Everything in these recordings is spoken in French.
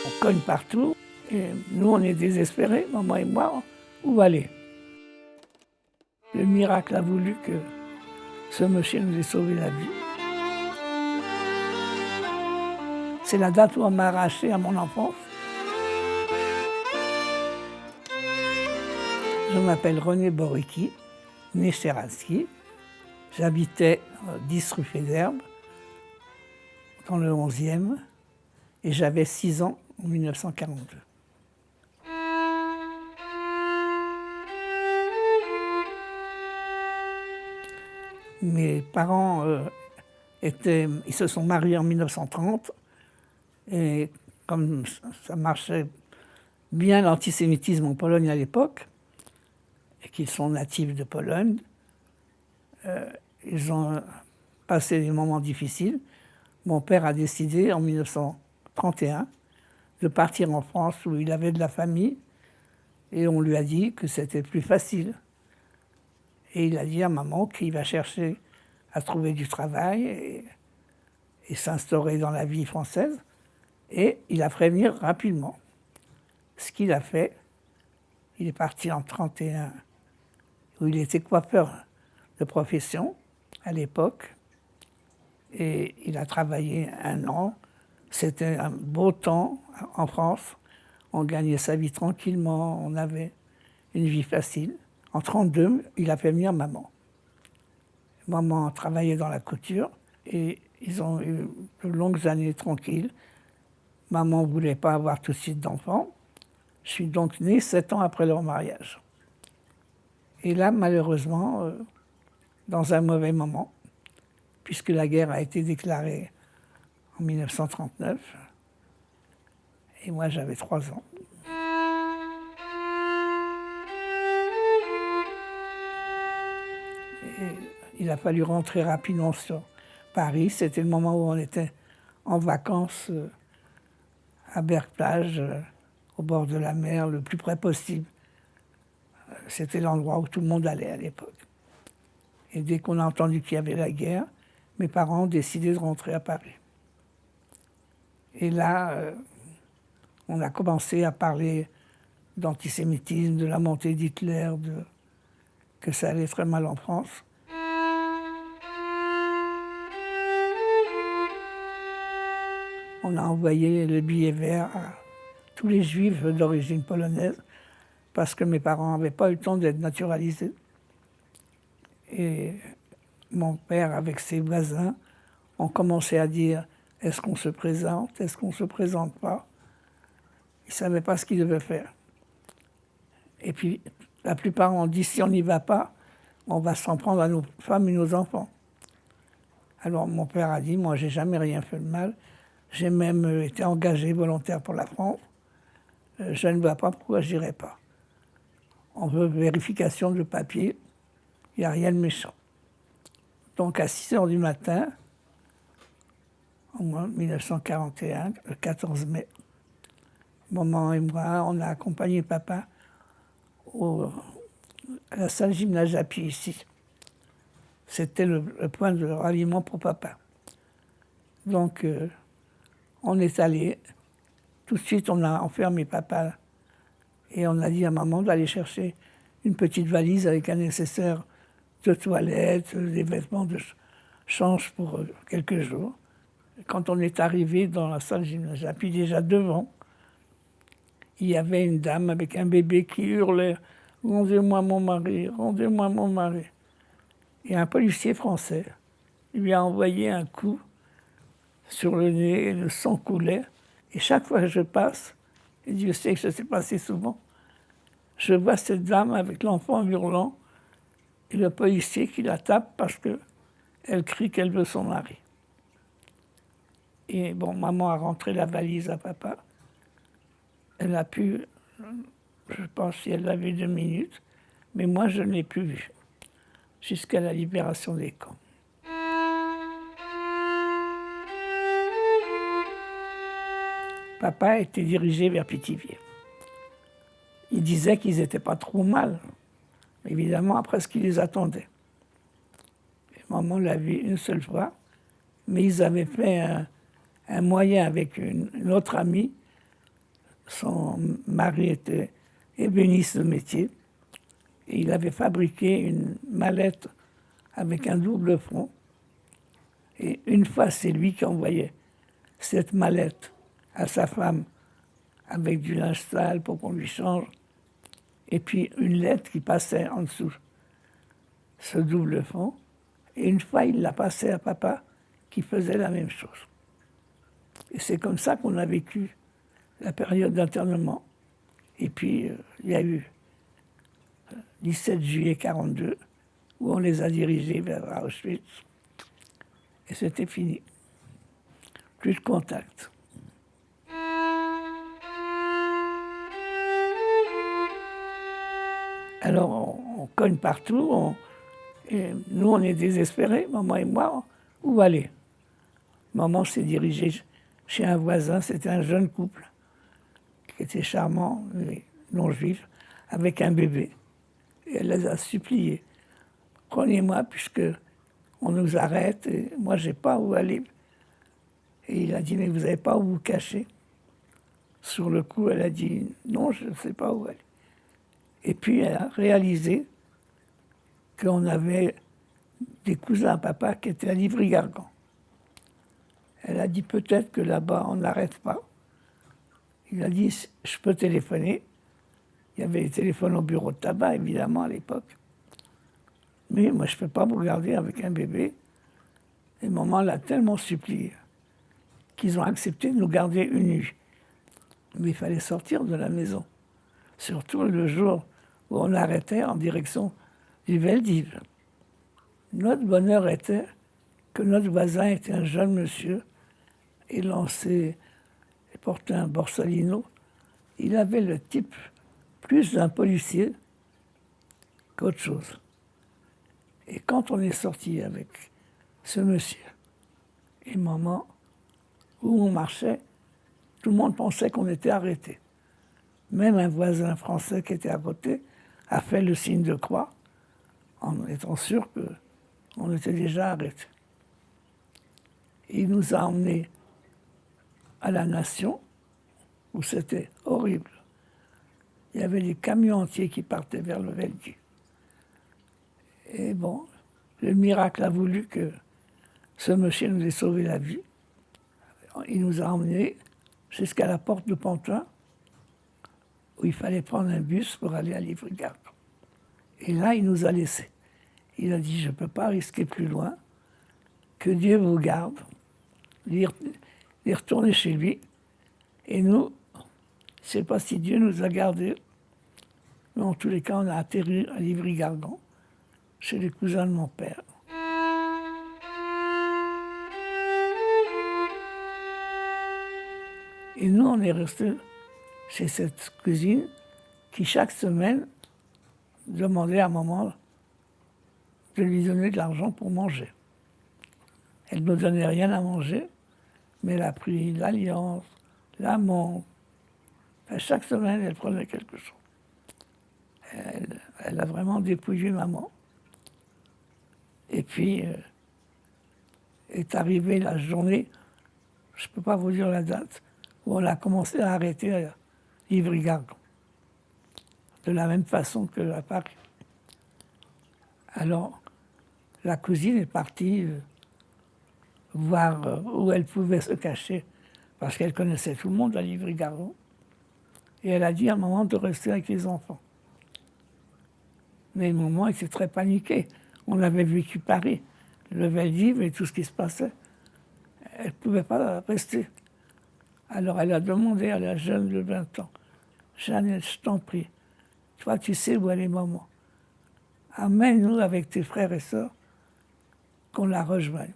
On cogne partout et nous, on est désespérés, maman et moi, où aller? Le miracle a voulu que ce monsieur nous ait sauvé la vie. C'est la date où on m'a arraché à mon enfance. Je m'appelle René Boriki, né Seratsky. J'habitais 10 rue Fédherbe, dans le 11e, et j'avais 6 ans en 1942. Mes parents ils se sont mariés en 1930, et comme ça marchait bien l'antisémitisme en Pologne à l'époque, et qu'ils sont natifs de Pologne, ils ont passé des moments difficiles. Mon père a décidé en 1931 de partir en France où il avait de la famille, et on lui a dit que c'était plus facile. Et il a dit à maman qu'il va chercher à trouver du travail et s'instaurer dans la vie française. Et il a prévenu rapidement. Ce qu'il a fait, il est parti en 1931, où il était coiffeur de profession à l'époque. Et il a travaillé 1 an. C'était un beau temps en France. On gagnait sa vie tranquillement, on avait une vie facile. En 1932, il a fait venir maman. Maman travaillait dans la couture et ils ont eu de longues années tranquilles. Maman ne voulait pas avoir tout de suite d'enfants. Je suis donc né 7 ans après leur mariage. Et là, malheureusement, dans un mauvais moment, puisque la guerre a été déclarée en 1939, et moi j'avais 3 ans. Et il a fallu rentrer rapidement sur Paris. C'était le moment où on était en vacances à Berck-Plage, au bord de la mer, le plus près possible. C'était l'endroit où tout le monde allait à l'époque. Et dès qu'on a entendu qu'il y avait la guerre, mes parents ont décidé de rentrer à Paris. Et là, on a commencé à parler d'antisémitisme, de la montée d'Hitler, que ça allait très mal en France. On a envoyé le billet vert à tous les juifs d'origine polonaise parce que mes parents n'avaient pas eu le temps d'être naturalisés. Et mon père, avec ses voisins, ont commencé à dire « Est-ce qu'on se présente? Est-ce qu'on ne se présente pas ?» Ils ne savaient pas ce qu'ils devaient faire. Et puis, la plupart ont dit « Si on n'y va pas, on va s'en prendre à nos femmes et nos enfants. » Alors mon père a dit « Moi, j'ai jamais rien fait de mal. J'ai même été engagé volontaire pour la France. Je ne vois pas pourquoi je n'irai pas. On veut vérification de papier. Il n'y a rien de méchant. » Donc à 6 h du matin, en 1941, le 14 mai, maman et moi, on a accompagné papa à la salle gymnase à pied ici. C'était le point de ralliement pour papa. Donc, on est allé. Tout de suite, on a enfermé papa et on a dit à maman d'aller chercher une petite valise avec un nécessaire de toilette, des vêtements de change pour quelques jours. Et quand on est arrivé dans la salle gymnase, puis déjà devant, il y avait une dame avec un bébé qui hurlait « Rendez-moi mon mari, rendez-moi mon mari ». Et un policier français lui a envoyé un coup sur le nez, et le sang coulait. Et chaque fois que je passe, et Dieu sait que ça s'est passé souvent, je vois cette dame avec l'enfant hurlant et le policier qui la tape parce qu'elle crie qu'elle veut son mari. Et bon, maman a rentré la valise à papa. Elle a pu, je pense si elle l'avait 2 minutes, mais moi je ne l'ai plus vue jusqu'à la libération des camps. Papa était dirigé vers Pithiviers. Il disait qu'ils n'étaient pas trop mal, évidemment, après ce qui les attendait. Et maman l'a vu une seule fois, mais ils avaient fait un moyen avec une autre amie Son mari était ébéniste de métier et il avait fabriqué une mallette avec un double front. Et une fois, c'est lui qui envoyait cette mallette à sa femme avec du linge sale pour qu'on lui change, et puis une lettre qui passait en dessous ce double front. Et une fois, il l'a passé à papa qui faisait la même chose. Et c'est comme ça qu'on a vécu la période d'internement. Et puis, il y a eu 17 juillet 42, où on les a dirigés vers Auschwitz. Et c'était fini. Plus de contact. Alors, on cogne partout. Et nous, on est désespérés, maman et moi. Où aller? Maman s'est dirigée chez un voisin. C'était un jeune couple qui était charmant, non-juif, avec un bébé. Et elle les a suppliés. Prenez-moi, puisque on nous arrête, et moi, je n'ai pas où aller. Et il a dit, mais vous n'avez pas où vous cacher? Sur le coup, elle a dit, non, je ne sais pas où aller. Et puis, elle a réalisé qu'on avait des cousins à papa qui étaient à Livry-Gargan. Elle a dit, peut-être que là-bas, on n'arrête pas. Il a dit, je peux téléphoner. Il y avait des téléphones au bureau de tabac, évidemment, à l'époque. Mais moi, je ne peux pas me regarder avec un bébé. Et maman l'a tellement supplié qu'ils ont accepté de nous garder une nuit. Mais il fallait sortir de la maison. Surtout le jour où on arrêtait en direction du Veldiv. Notre bonheur était que notre voisin était un jeune monsieur, élancé, et portait un borsalino. Il avait le type plus d'un policier qu'autre chose. Et quand on est sorti avec ce monsieur et maman, où on marchait, tout le monde pensait qu'on était arrêtés. Même un voisin français qui était à côté a fait le signe de croix en étant sûr qu'on était déjà arrêtés. Il nous a emmenés à la Nation, où c'était horrible. Il y avait des camions entiers qui partaient vers le Veldiv. Et bon, le miracle a voulu que ce monsieur nous ait sauvé la vie. Il nous a emmenés jusqu'à la porte de Pantin, où il fallait prendre un bus pour aller à Livry-Gargan. Et là, il nous a laissés. Il a dit, je ne peux pas risquer plus loin, que Dieu vous garde. Il est retourné chez lui. Et nous, je ne sais pas si Dieu nous a gardés, mais en tous les cas, on a atterri à Livry-Gargan, chez les cousins de mon père. Et nous, on est restés chez cette cousine qui, chaque semaine, demandait à maman de lui donner de l'argent pour manger. Elle ne nous donnait rien à manger, mais elle a pris l'Alliance, la menthe. Enfin, chaque semaine, elle prenait quelque chose. Elle a vraiment dépouillé maman. Et puis, est arrivée la journée, je ne peux pas vous dire la date, où on a commencé à arrêter Livry-Gargan, de la même façon que à Paris. Alors, la cousine est partie voir où elle pouvait se cacher, parce qu'elle connaissait tout le monde à Livry-Gargan. Et elle a dit à maman de rester avec les enfants. Mais maman était très paniquée. On avait vécu Paris, le Veldiv et tout ce qui se passait. Elle ne pouvait pas rester. Alors elle a demandé à la jeune de 20 ans, « Jeannette, je t'en prie, toi tu sais où elle est maman. Amène-nous avec tes frères et sœurs qu'on la rejoigne. »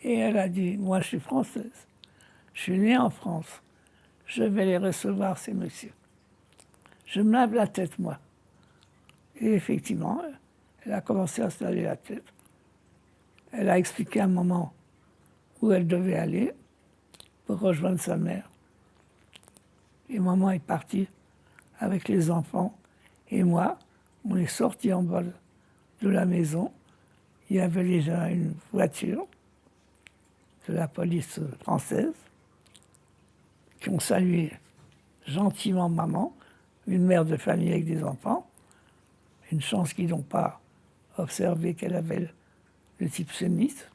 Et elle a dit, « Moi je suis française, je suis née en France, je vais les recevoir ces messieurs. Je me lave la tête moi. » Et effectivement, elle a commencé à se laver la tête. Elle a expliqué à maman où elle devait aller pour rejoindre sa mère. Et maman est partie avec les enfants. Et moi, on est sortis en bas de la maison. Il y avait déjà une voiture de la police française qui ont salué gentiment maman, une mère de famille avec des enfants. Une chance qu'ils n'ont pas observé qu'elle avait le type sémite.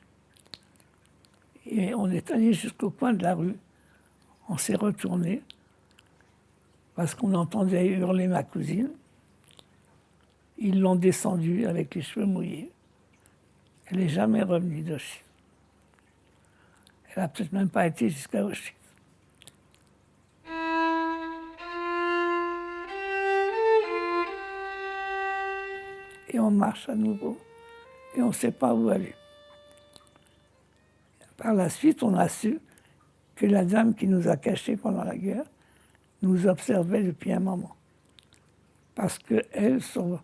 Et on est allé jusqu'au coin de la rue. On s'est retourné parce qu'on entendait hurler ma cousine. Ils l'ont descendue avec les cheveux mouillés. Elle n'est jamais revenue d'Auschwitz. Elle n'a peut-être même pas été jusqu'à Auschwitz. Et on marche à nouveau. Et on ne sait pas où aller. Par la suite, on a su que la dame qui nous a cachés pendant la guerre nous observait depuis un moment. Parce que elle, son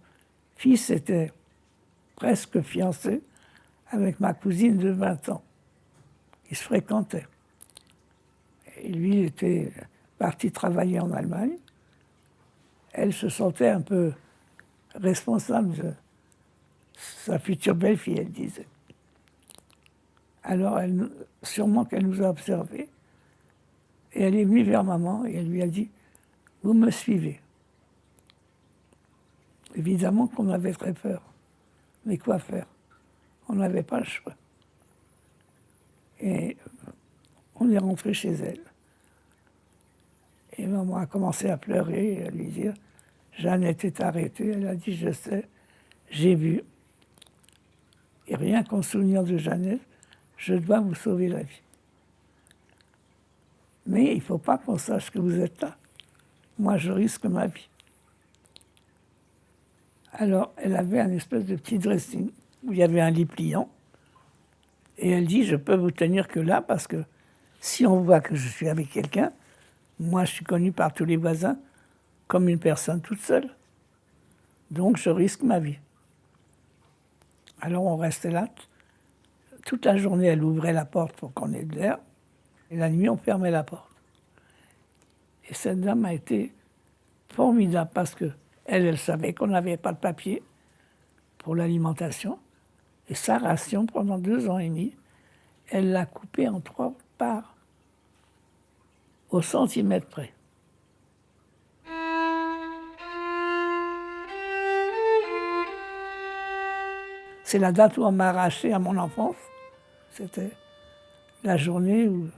fils était presque fiancé avec ma cousine de 20 ans. Ils se fréquentaient. Et lui, il était parti travailler en Allemagne. Elle se sentait un peu responsable de sa future belle-fille, elle disait. Alors, sûrement qu'elle nous a observés. Et elle est venue vers maman et elle lui a dit « Vous me suivez ». Évidemment qu'on avait très peur. Mais quoi faire? On n'avait pas le choix. Et on est rentré chez elle. Et maman a commencé à pleurer et à lui dire « Jeannette est arrêtée ». Elle a dit « Je sais, j'ai vu. Et rien qu'en souvenir de Jeannette, je dois vous sauver la vie. Mais il ne faut pas qu'on sache que vous êtes là. Moi, je risque ma vie. » Alors, elle avait un espèce de petit dressing où il y avait un lit pliant. Et elle dit, je peux vous tenir que là parce que si on voit que je suis avec quelqu'un, moi, je suis connue par tous les voisins comme une personne toute seule. Donc, je risque ma vie. Alors, on restait là. Toute la journée, elle ouvrait la porte pour qu'on ait de l'air. Et la nuit, on fermait la porte. Et cette dame a été formidable parce que elle savait qu'on n'avait pas de papier pour l'alimentation. Et sa ration, pendant 2 ans et demi, elle l'a coupée en 3 parts, au centimètre près. C'est la date où on m'a arraché à mon enfance. C'était la journée où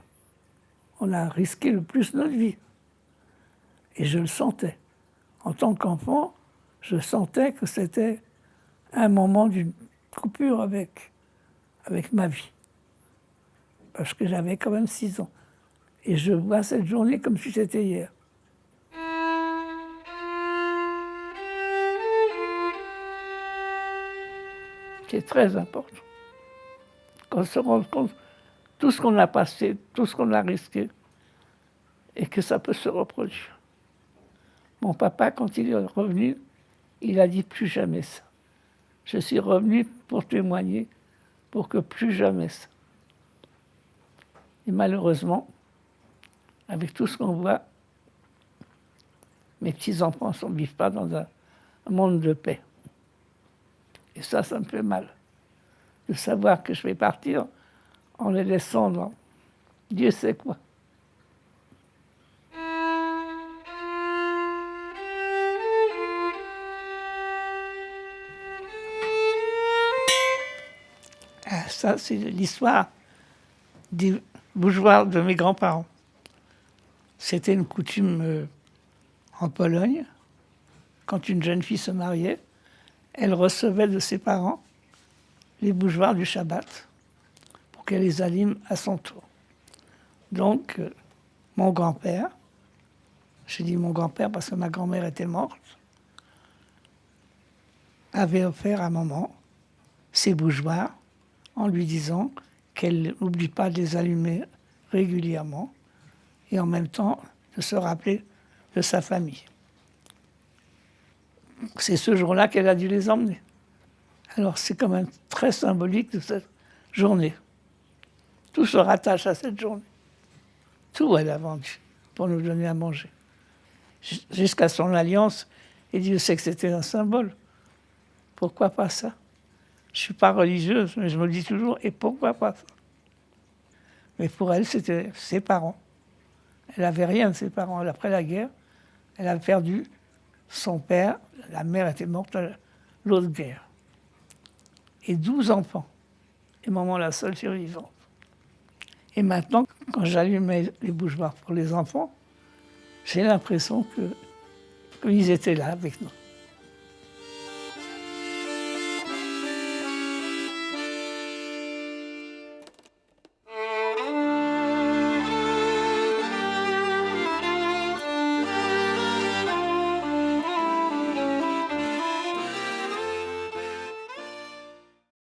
on a risqué le plus notre vie. Et je le sentais. En tant qu'enfant, je sentais que c'était un moment d'une coupure avec ma vie. Parce que j'avais quand même 6 ans. Et je vois cette journée comme si c'était hier. C'est très important. Qu'on se rende compte de tout ce qu'on a passé, tout ce qu'on a risqué, et que ça peut se reproduire. Mon papa, quand il est revenu, il a dit plus jamais ça. Je suis revenu pour témoigner, pour que plus jamais ça. Et malheureusement, avec tout ce qu'on voit, mes petits-enfants ne vivent pas dans un monde de paix. Et ça me fait mal. De savoir que je vais partir en les laissant dans Dieu sait quoi. Ah, ça, c'est l'histoire des bougeoirs de mes grands-parents. C'était une coutume en Pologne. Quand une jeune fille se mariait, elle recevait de ses parents les bougeoirs du Shabbat pour qu'elle les allume à son tour. Donc, mon grand-père, j'ai dit mon grand-père parce que ma grand-mère était morte, avait offert à maman ces bougeoirs en lui disant qu'elle n'oublie pas de les allumer régulièrement et en même temps de se rappeler de sa famille. C'est ce jour-là qu'elle a dû les emmener. Alors c'est quand même très symbolique de cette journée. Tout se rattache à cette journée. Tout elle a vendu pour nous donner à manger. Jusqu'à son alliance, et Dieu sait que c'était un symbole. Pourquoi pas ça? Je ne suis pas religieuse, mais je me dis toujours, et pourquoi pas ça? Mais pour elle, c'était ses parents. Elle n'avait rien de ses parents. Après la guerre, Elle a perdu son père, la mère était morte à l'autre guerre, et 12 enfants. Et maman, la seule survivante. Et maintenant, quand j'allume les bouche-barres pour les enfants, j'ai l'impression qu'ils étaient là avec nous.